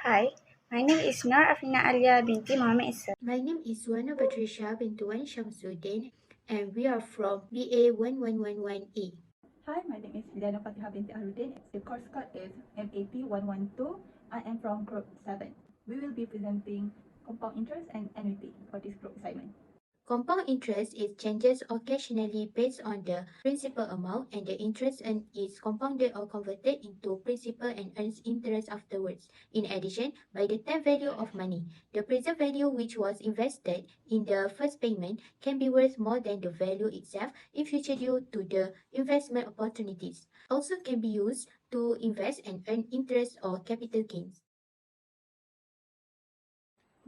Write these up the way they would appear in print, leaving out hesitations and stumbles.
Hi, my name is Nur Afrina Alia binti Muhammad Isa. My name is Wana Patricia Bintuan Shamsuddin, and we are from BA 1111E. Hi, my name is Liana Fatiha binti Ahrudin. The course code is MAP 112. I am from Group 7. We will be presenting compound interest and annuity for this group assignment. Compound interest is changes occasionally based on the principal amount, and the interest earned is compounded or converted into principal and earns interest afterwards. In addition, by the time value of money, the present value which was invested in the first payment can be worth more than the value itself in future due to the investment opportunities. Also can be used to invest and earn interest or capital gains.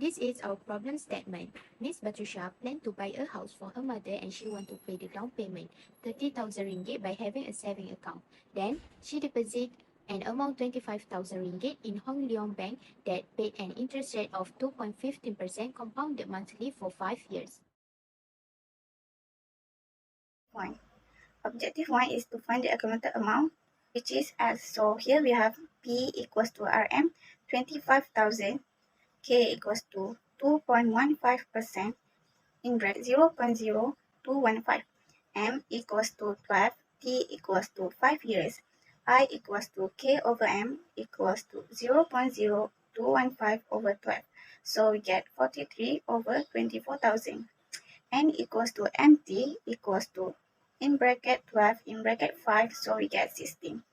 This is our problem statement. Miss Patricia planned to buy a house for her mother and she want to pay the down payment, 30,000 ringgit by having a saving account. Then, she deposit an amount 25,000 ringgit in Hong Leong Bank that paid an interest rate of 2.15% compounded monthly for 5 years. One. Objective 1 is to find the accumulated amount, which is S. So here we have P equals to RM 25,000, K equals to 2.15% in bracket 0.0215, M equals to 12, T equals to 5 years, I equals to K over M equals to 0.0215 over 12. So we get 43 over 24,000. N equals to MT equals to in bracket 12 in bracket 5, so we get 16.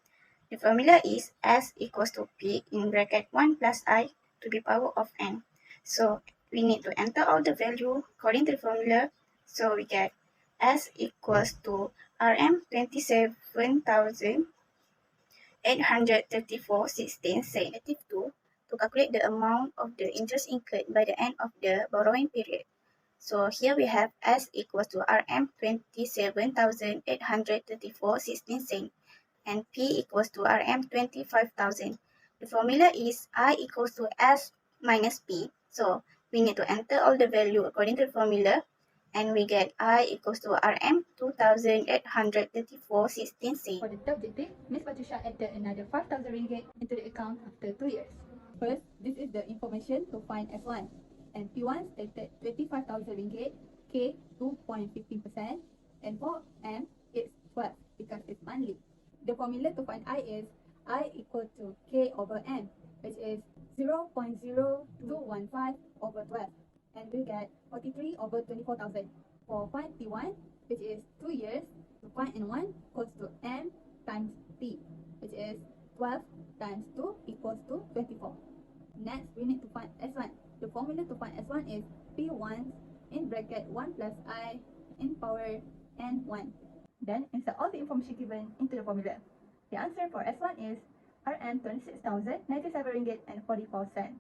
The formula is S equals to P in bracket 1 plus I to the power of N. So we need to enter all the value according to the formula. So we get S equals to RM 27,834.16 say negative 2 to calculate the amount of the interest incurred by the end of the borrowing period. So here we have S equals to RM 27,834.16 cents and P equals to RM 25,000. The formula is I equals to S minus P. So we need to enter all the value according to the formula and we get I equals to RM 2,834.16 cents. For the third objective, Miss Patricia added another 5,000 ringgit into the account after 2 years. First, this is the information to find S1. And P1 stated 25,000 ringgit, K 2.15%, and for M it's 12 because it's monthly. The formula to find I is I equal to K over M, which is 0.0215 over 12. And we get 43 over 24,000. For find P1, which is 2 years, to find N1 equals to M times T, which is 12 times 2 equals to 24. Next, we need to find S1. The formula to find S1 is P1 in bracket 1 plus I in power N1. Then, insert all the information given into the formula. The answer for S1 is RM 26,097 ringgit and 44 cents.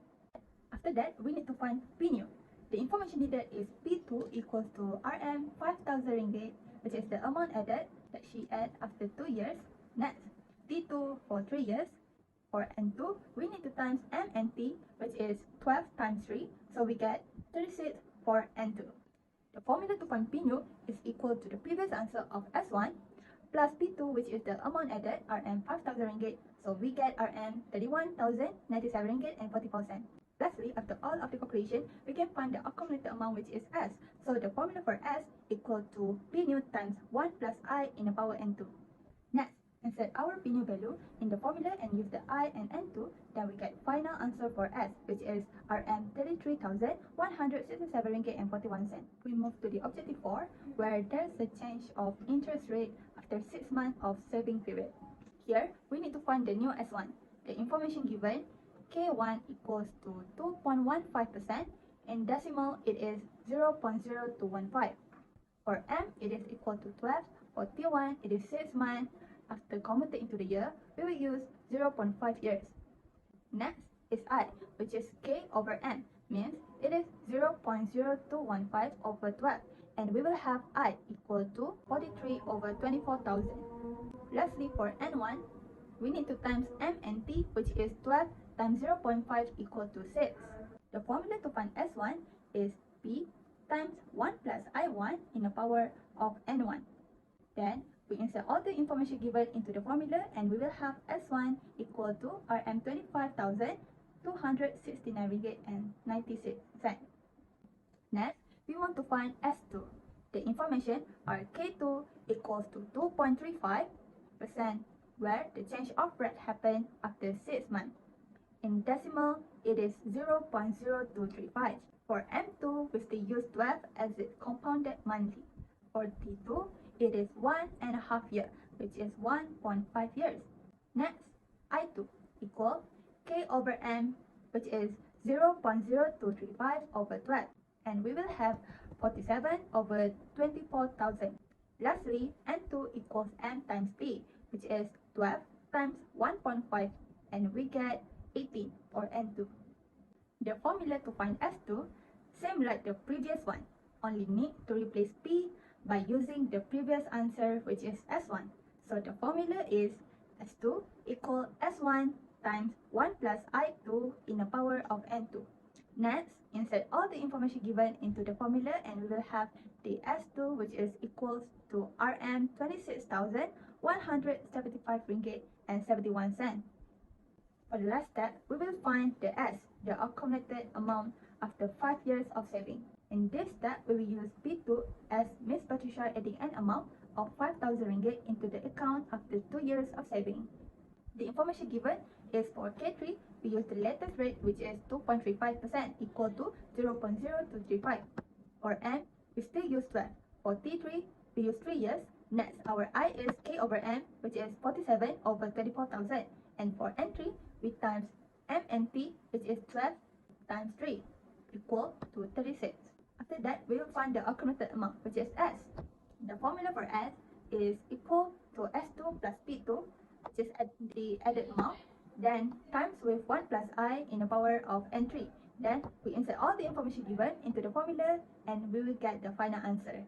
After that, we need to find P new. The information needed is P2 equals to RM 5,000 ringgit, which is the amount added that she added after 2 years. Next, T2 for 3 years. For N2, we need to times M and T, which is 12 times 3, so we get 36 for N2. The formula to find P new is equal to the previous answer of S1 plus P2, which is the amount added, RM 5,000 ringgit, so we get RM 31,097 ringgit and 44 cents. Lastly, after all of the calculation, we can find the accumulated amount, which is S. So the formula for S equal to P new times 1 plus I in the power N2. Next, insert our P new value in the formula and use the I and N2, then we get final answer for S, which is RM 33,167 ringgit and 41 cents. We move to the objective 4, where there's a change of interest rate after 6 months of saving period. Here, we need to find the new S1. The information given, K1 equals to 2.15%, in decimal it is 0.0215. For M, it is equal to 12. For T1, it is 6 months. After converted into the year, we will use 0.5 years. Next is I, which is K over M, means it is 0.0215 over 12, and we will have I equal to 43 over 24,000. Lastly, for N1, we need to times M and T, which is 12 times 0.5 equal to 6. The formula to find S1 is P times 1 plus I1 in the power of N1. Then, we insert all the information given into the formula and we will have S1 equal to RM 25,000 269 ringgit and 96 cents. Next, we want to find S2. The information are K2 equals to 2.35%, where the change of rate happened after 6 months. In decimal, it is 0.0235. For M2, we still use 12 as its compounded monthly. For T2, it is 1.5 year, which is 1.5 years. Next, I2 equal K over M, which is 0.0235 over 12. And we will have 47 over 24,000. Lastly, N2 equals M times T, which is 12 times 1.5, and we get 18 or N2. The formula to find S2, same like the previous one, only need to replace P by using the previous answer, which is S1. So the formula is S2 equal S1 times 1 plus I2 in the power of N2. Next, insert all the information given into the formula and we will have the S2, which is equals to Rm 26,175 ringgit and 71 cents. For the last step, we will find the S, the accumulated amount after 5 years of saving. In this step, we will use P2 as Miss Patricia adding an amount of 5,000 ringgit into the account after 2 years of saving. The information given is for K3, we use the latest rate, which is 2.35% equal to 0.0235. For M, we still use 12. For T3, we use 3 years. Next, our I is K over M, which is 47 over 24,000. And for N3, we times M and T, which is 12 times 3, equal to 36. After that, we will find the accumulated amount, which is S. The formula for S is equal to S2 plus P2, which is the added amount, then times with 1 plus I in the power of N3. Then we insert all the information given into the formula and we will get the final answer,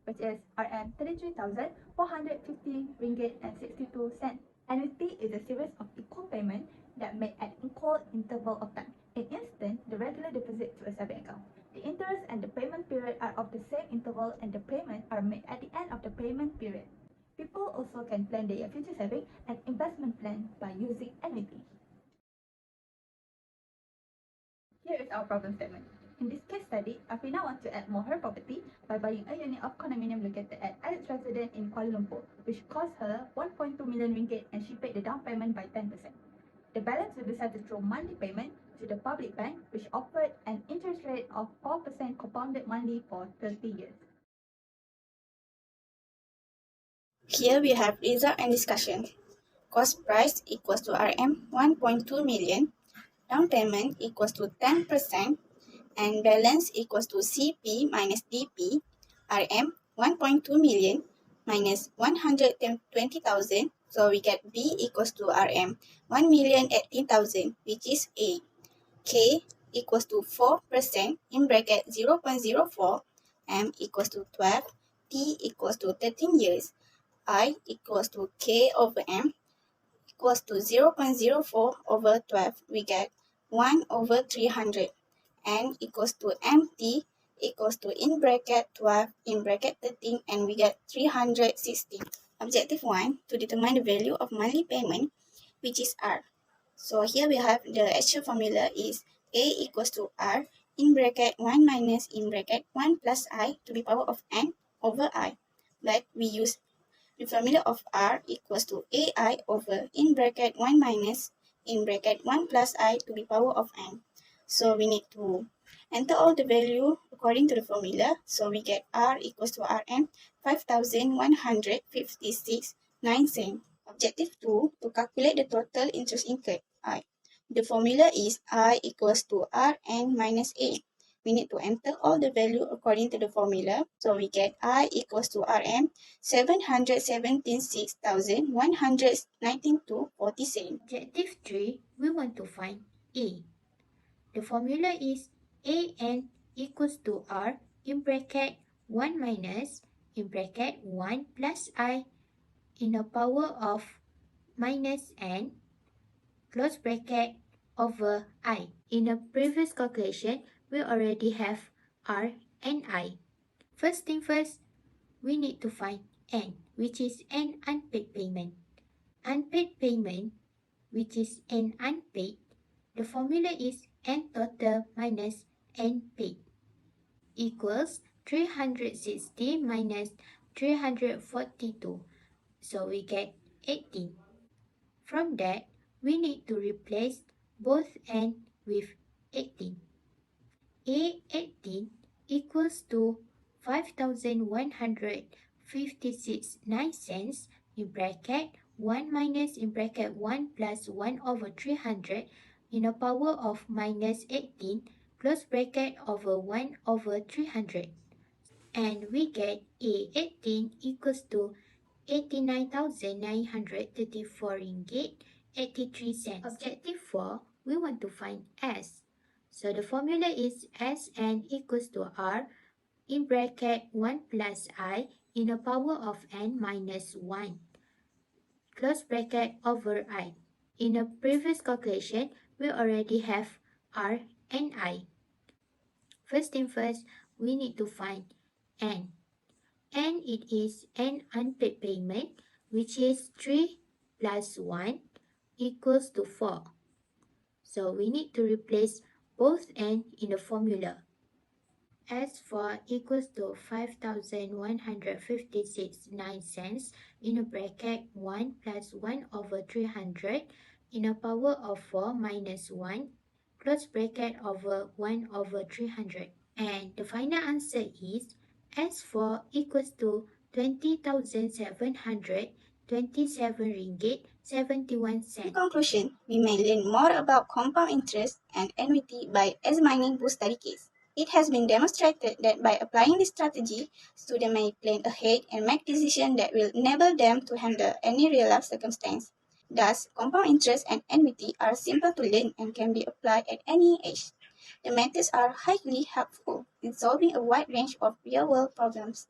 which is Rm 33,450 ringgit and 62 cents. Annuity is a series of equal payment that made at equal interval of time. In instance, the regular deposit to a saving account. The interest and the payment period are of the same interval and the payments are made at the end of the payment period. People also can plan their future saving and investment plan by using annuity. Here is our problem statement. In this case study, Afrina wants to add more her property by buying a unit of condominium located at Alex Residence in Kuala Lumpur, which cost her 1.2 million ringgit and she paid the down payment by 10%. The balance will be settled through monthly payment to the public bank, which offered an interest rate of 4% compounded monthly for 30 years. Here we have result and discussion. Cost price equals to Rm 1.2 million, down payment equals to 10%, and balance equals to CP minus DP, Rm 1.2 million minus 120,000, so we get B equals to Rm 1,018,000, which is A. K equals to 4% in bracket 0.04, M equals to 12, T equals to 13 years, I equals to K over M equals to 0.04 over 12, we get 1 over 300. N equals to MT equals to in bracket 12 in bracket 13 and we get 360. Objective 1, to determine the value of monthly payment, which is R. So here we have the actual formula is A equals to R in bracket 1 minus in bracket 1 plus I to the power of N over I. But we use the formula of R equals to AI over in bracket 1 minus in bracket 1 plus I to the power of N. So we need to enter all the value according to the formula. So we get R equals to Rm 5,156.9 cents. Objective 2, to calculate the total interest incurred, I. The formula is I equals to Rn minus A. We need to enter all the value according to the formula. So we get I equals to Rm 776,119.40 cents. Objective 3, we want to find A. The formula is AN equals to R in bracket 1 minus in bracket 1 plus I in the power of minus N close bracket over I. In the previous calculation, we already have R and I. First thing first, we need to find N, which is an unpaid payment. Unpaid payment, which is an unpaid, The formula is n total minus n paid equals 360 minus 342. So we get 18. From that, we need to replace both n with 18. A18 equals to 5,156.9 cents in bracket 1 minus in bracket 1 plus 1 over 300 in a power of minus 18 close bracket over 1 over 300. And we get A18 equals to 89,934 ringgit 83 cents. Objective 4, we want to find S. So the formula is Sn equals to R in bracket 1 plus I in a power of n minus 1 close bracket over I. In a previous calculation, we already have R and I. First thing first, we need to find N. And it is an unpaid payment, which is 3 plus 1 equals to 4. So we need to replace both n in the formula. S4 equals to 5,156.9 cents in a bracket 1 plus 1 over 300 in a power of 4 minus 1 close bracket over 1 over 300. And the final answer is S4 equals to 20,727 ringgit 71 cents. In conclusion, we may learn more about compound interest and annuity by examining both study case. It has been demonstrated that by applying this strategy, students may plan ahead and make decisions that will enable them to handle any real-life circumstance. Thus, compound interest and annuity are simple to learn and can be applied at any age. The methods are highly helpful in solving a wide range of real-world problems.